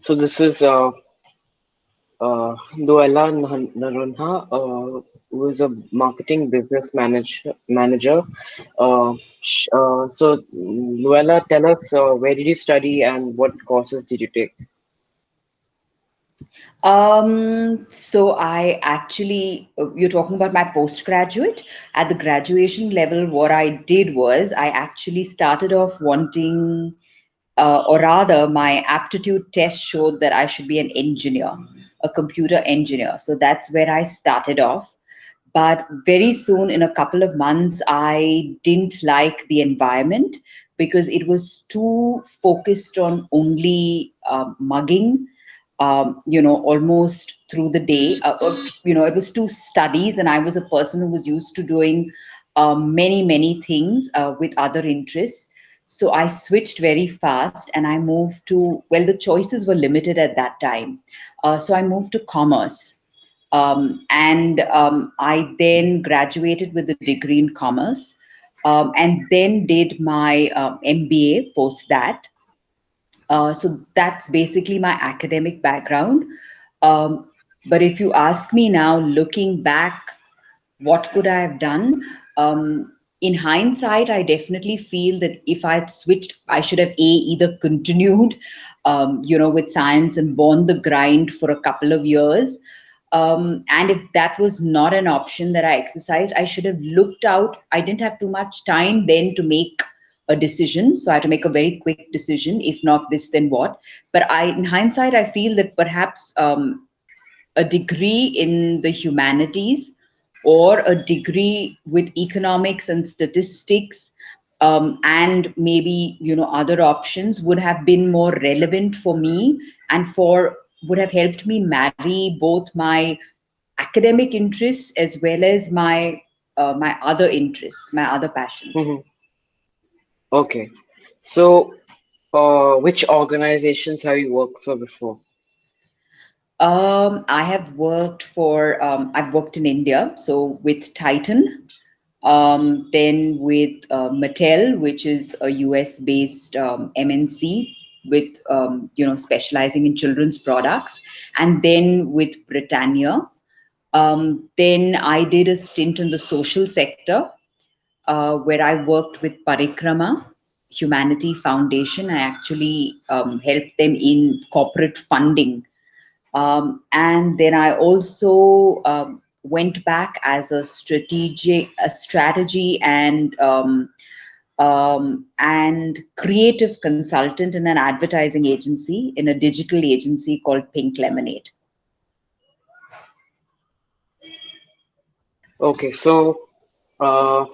So this is Louella Noronha, who is a marketing business manager. So Louella, tell us where did you study and what courses did you take? So I actually, you're talking about my postgraduate. At the graduation level, what I did was I actually started off wanting, or rather, my aptitude test showed that I should be an engineer, a computer engineer. So that's where I started off. But very soon, in a couple of months, I didn't like the environment because it was too focused on only mugging, almost through the day. It was two studies, and I was a person who was used to doing many things with other interests. So I switched very fast and I moved to, well, the choices were limited at that time. So I moved to commerce. And I then graduated with a degree in commerce, and then did my MBA post that. So that's basically my academic background. Um, but if you ask me now, looking back, what could I have done? In hindsight, I definitely feel that if I had switched, I should have either continued, with science and borne the grind for a couple of years. And if that was not an option that I exercised, I should have looked out. I didn't have too much time then to make a decision. So I had to make a very quick decision. If not this, then what? But in hindsight, I feel that perhaps a degree in the humanities or a degree with economics and statistics, and maybe other options would have been more relevant for me, and for would have helped me marry both my academic interests as well as my other interests, my other passions. Mhm. Okay. So which organizations have you worked for before? I've worked in India, so with Titan, then with Mattel, which is a US based MNC with, specializing in children's products, and then with Britannia. Then I did a stint in the social sector, where I worked with Parikrama Humanity Foundation. I actually helped them in corporate funding, and then I also went back as a strategy and creative consultant in an advertising agency, in a digital agency called Pink Lemonade. Okay, so uh,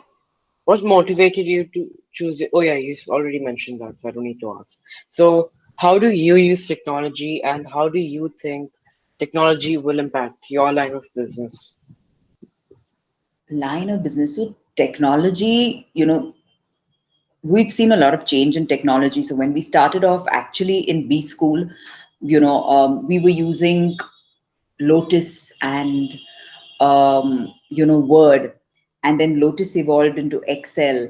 what motivated you to choose it? Oh yeah, already mentioned that, so I don't need to ask. So how do you use technology and how do you think technology will impact your line of business? Line of business. So technology, we've seen a lot of change in technology. So when we started off actually in B school, we were using Lotus and Word, and then Lotus evolved into Excel,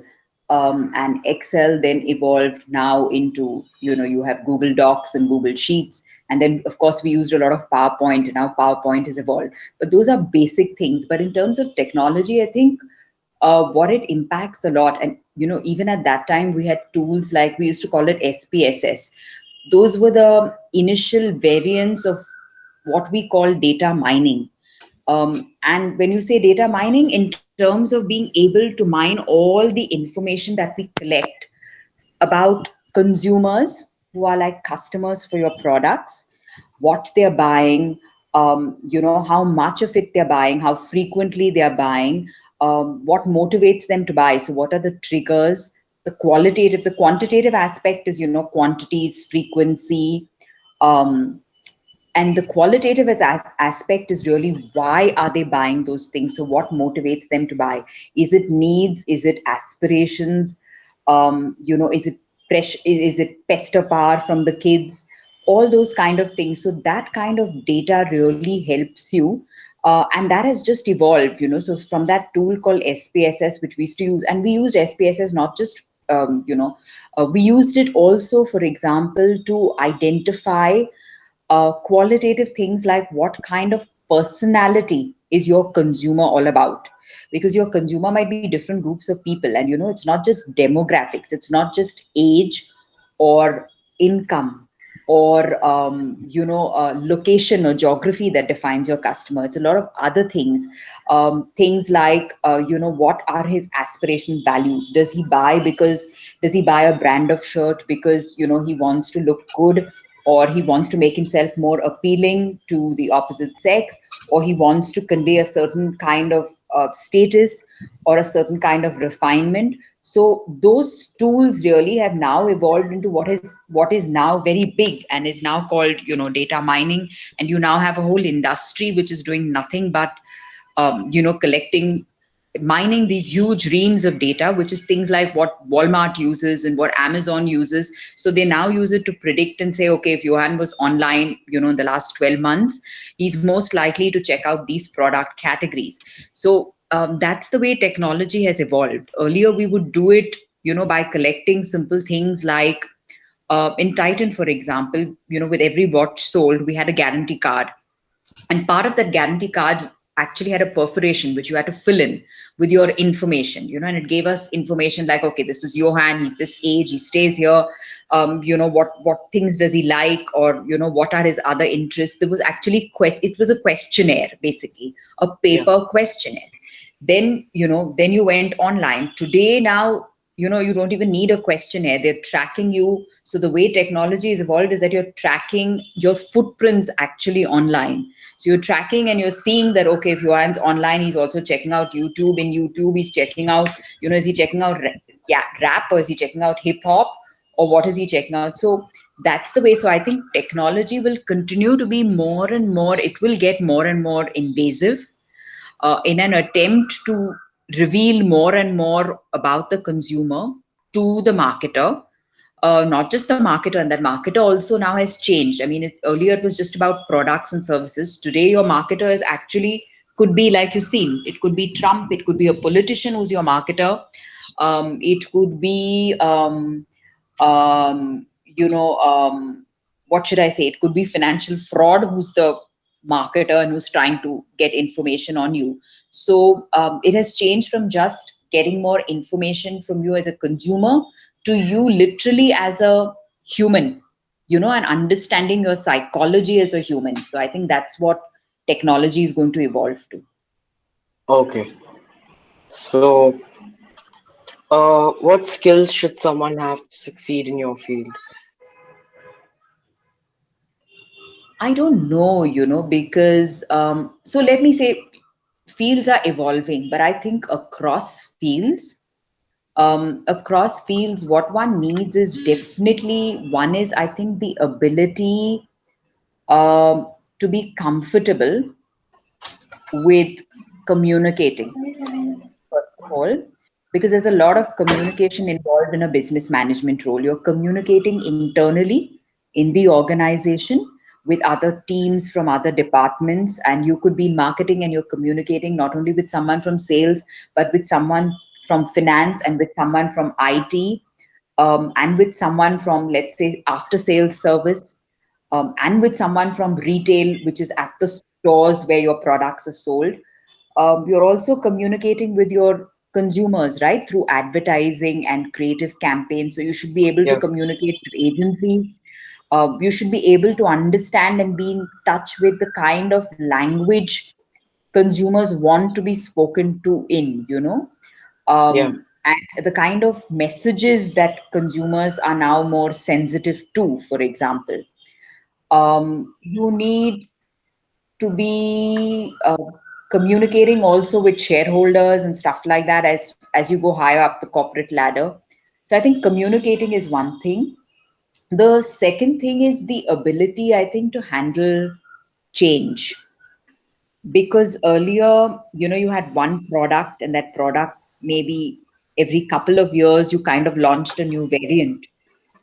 and Excel then evolved now into, you have Google Docs and Google Sheets, and then of course we used a lot of PowerPoint, and now PowerPoint has evolved. But those are basic things. But in terms of technology, I think what it impacts a lot, and even at that time we had tools like, we used to call it SPSS. Those were the initial variants of what we call data mining. And when you say data mining, in terms of being able to mine all the information that we collect about consumers who are like customers for your products, what they're buying, how much of it they're buying, how frequently they're buying, what motivates them to buy. So, what are the triggers? The quantitative aspect is, quantities, frequency, um, and the qualitative aspect is really, why are they buying those things? So what motivates them to buy? Is it needs? Is it aspirations? Is it pressure? Is it pester power from the kids? All those kind of things. So that kind of data really helps you, and that has just evolved. So from that tool called SPSS, which we used to use, and we used SPSS not just we used it also, for example, to identify qualitative things like what kind of personality is your consumer all about, because your consumer might be different groups of people, and it's not just demographics, it's not just age or income or location or geography that defines your customer. It's a lot of other things, things like what are his aspirational values. Does he buy a brand of shirt because he wants to look good, or he wants to make himself more appealing to the opposite sex, or he wants to convey a certain kind of status or a certain kind of refinement. So those tools really have now evolved into what is now very big and is now called data mining. And you now have a whole industry which is doing nothing but collecting, mining these huge reams of data, which is things like what Walmart uses and what Amazon uses. So they now use it to predict and say, okay, if Johan was online, in the last 12 months, he's most likely to check out these product categories. So that's the way technology has evolved. Earlier, we would do it, by collecting simple things like in Titan, for example, with every watch sold, we had a guarantee card, and part of that guarantee card actually had a perforation which you had to fill in with your information, and it gave us information like, okay, this is Johan, he's this age, he stays here, what things does he like, or what are his other interests. There was actually it was a questionnaire, basically a Yeah. paper questionnaire. Then you went online. Today, now, you don't even need a questionnaire, they're tracking you. So the way technology is evolved is that you're tracking your footprints actually online. So you're tracking and you're seeing that, okay, if Johan's online, he's also checking out YouTube. In YouTube, he's checking out, is he checking out rap, or is he checking out hip hop, or what is he checking out? So that's the way. So I think technology will continue to be more and more, it will get more and more invasive, in an attempt to reveal more and more about the consumer to the marketer. Not just the marketer, and that marketer also now has changed. I mean, earlier it was just about products and services. Today, your marketer is actually, could be like you've seen, it could be Trump, it could be a politician who's your marketer, it could be what should I say? It could be financial fraud who's the marketer and who's trying to get information on you. So it has changed from just getting more information from you as a consumer to you literally as a human, and understanding your psychology as a human. So I think that's what technology is going to evolve to. Okay. So, what skills should someone have to succeed in your field? I don't know, because so let me say fields are evolving, but I think across fields, what one needs is definitely one is, I think, the ability to be comfortable with communicating, first of all, because there's a lot of communication involved in a business management role. You're communicating internally in the organization with other teams from other departments, and you could be in marketing and you're communicating not only with someone from sales, but with someone from finance and with someone from IT, and with someone from, let's say, after sales service, and with someone from retail, which is at the stores where your products are sold. You're also communicating with your consumers, right, through advertising and creative campaigns. So you should be able to Yeah. communicate with agencies. You should be able to understand and be in touch with the kind of language consumers want to be spoken to in, Yeah. and the kind of messages that consumers are now more sensitive to, for example. You need to be communicating also with shareholders and stuff like that as you go higher up the corporate ladder. So I think communicating is one thing. The second thing is the ability, I think, to handle change, because earlier, you had one product, and that product, maybe every couple of years, you kind of launched a new variant.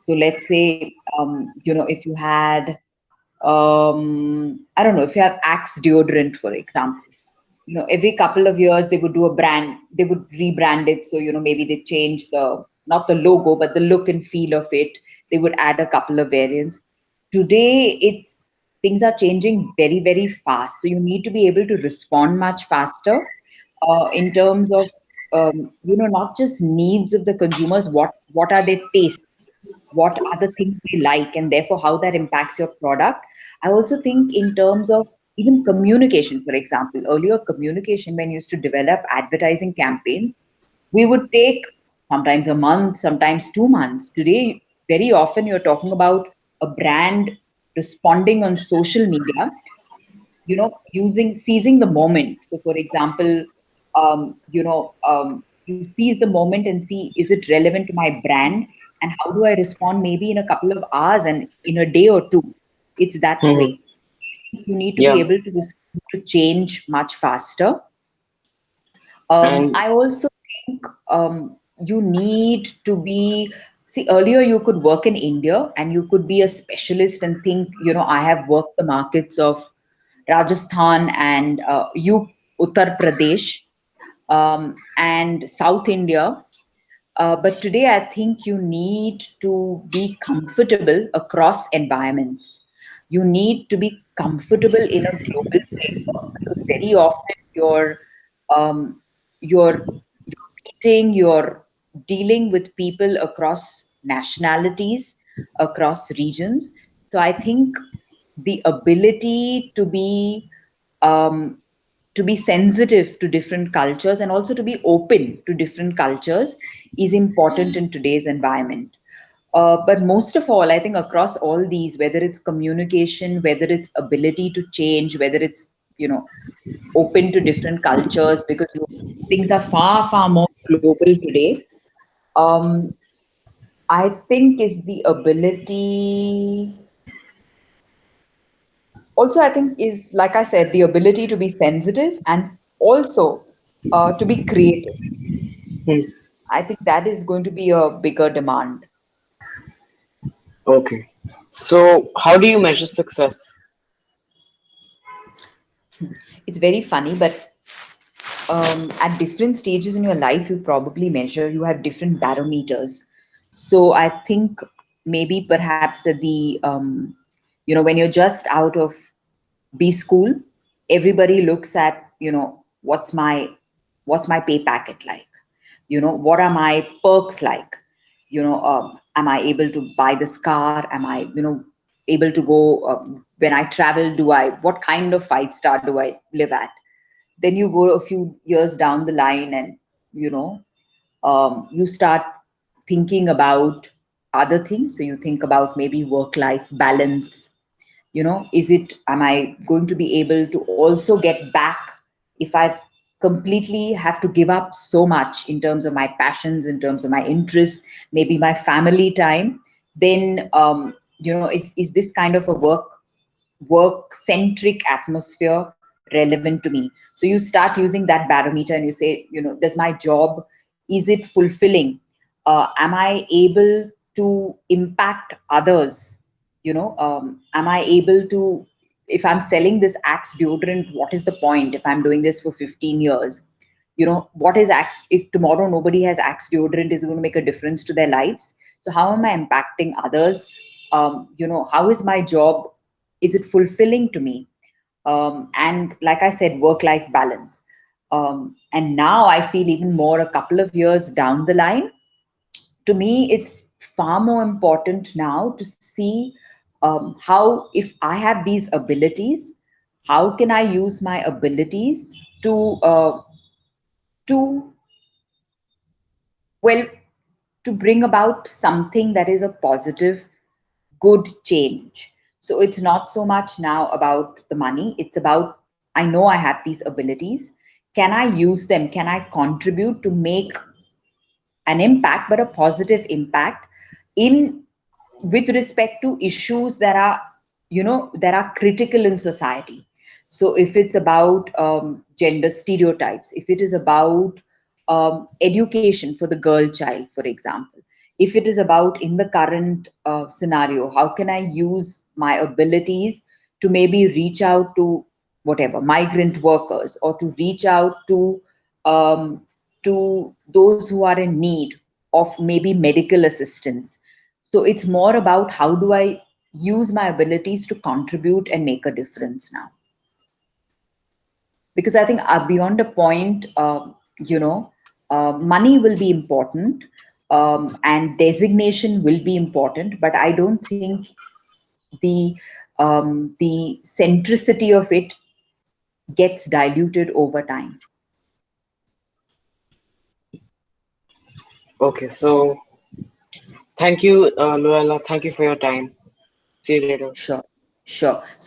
So let's say, if you had, I don't know, if you have Axe deodorant, for example, every couple of years they would do a brand, they would rebrand it. So, maybe they change not the logo, but the look and feel of it. They would add a couple of variants. Today, things are changing very, very fast. So you need to be able to respond much faster in terms of not just needs of the consumers, what are their tastes, what are the things they like, and therefore how that impacts your product. I also think in terms of even communication, for example, earlier communication, when you used to develop advertising campaigns, we would take sometimes a month, sometimes 2 months. Today, very often you're talking about a brand responding on social media, using seizing the moment. So, for example, you seize the moment and see, is it relevant to my brand, and how do I respond maybe in a couple of hours and in a day or two. It's that Hmm. way. You need to be Yeah. able to respond to change much faster. And I also think you need to be, see, earlier you could work in India and you could be a specialist and think, I have worked the markets of Rajasthan and Uttar Pradesh and South India. But today, I think you need to be comfortable across environments. You need to be comfortable in a global framework because very often um, you're you're dealing with people across nationalities, across regions. So I think the ability um, to be sensitive to different cultures and also to be open to different cultures is important in today's environment. But most of all, I think across all these, whether it's communication, whether it's ability to change, whether it's open to different cultures, because things are far, far more global today. Um, I think is the ability. Also, I think is, like I said, the ability to be sensitive and also to be creative. hmm, I think that is going to be a bigger demand. okay. So how do you measure success? It's very funny, but at different stages in your life, you probably measure, you have different barometers. So I think maybe perhaps at when you're just out of B school, everybody looks at, what's my pay packet like? What are my perks like? Am I able to buy this car? Am I, able to go when I travel? What kind of 5 star do I live at? Then you go a few years down the line and, you know, you start thinking about other things. So you think about maybe work life balance. Am I going to be able to also get back if I completely have to give up so much in terms of my passions, in terms of my interests, maybe my family time? Then is this kind of a work centric atmosphere relevant to me? So you start using that barometer and you say, does my job, is it fulfilling? Am I able to impact others? Am I able to, if I'm selling this Axe deodorant, what is the point if I'm doing this for 15 years? What is Axe, if tomorrow nobody has Axe deodorant, is it going to make a difference to their lives? So how am I impacting others? How is my job, is it fulfilling to me? And like I said, work life balance. And now I feel even more a couple of years down the line, to me, it's far more important now to see how, if I have these abilities, how can I use my abilities to well, to bring about something that is a positive, good change. So it's not so much now about the money. It's about, I know I have these abilities. Can I use them? Can I contribute to make an impact, but a positive impact in, with respect to issues that are, that are critical in society? So if it's about gender stereotypes, if it is about education for the girl child, for example, if it is about, in the current scenario, how can I use my abilities to maybe reach out to whatever migrant workers, or to reach out um, to those who are in need of maybe medical assistance? So it's more about, how do I use my abilities to contribute and make a difference now. Because I think beyond a point, you know, money will be important, and designation will be important, but I don't think the centricity of it gets diluted over time. Okay, so thank you, Luella. Thank you for your time. See you later. Sure, sure.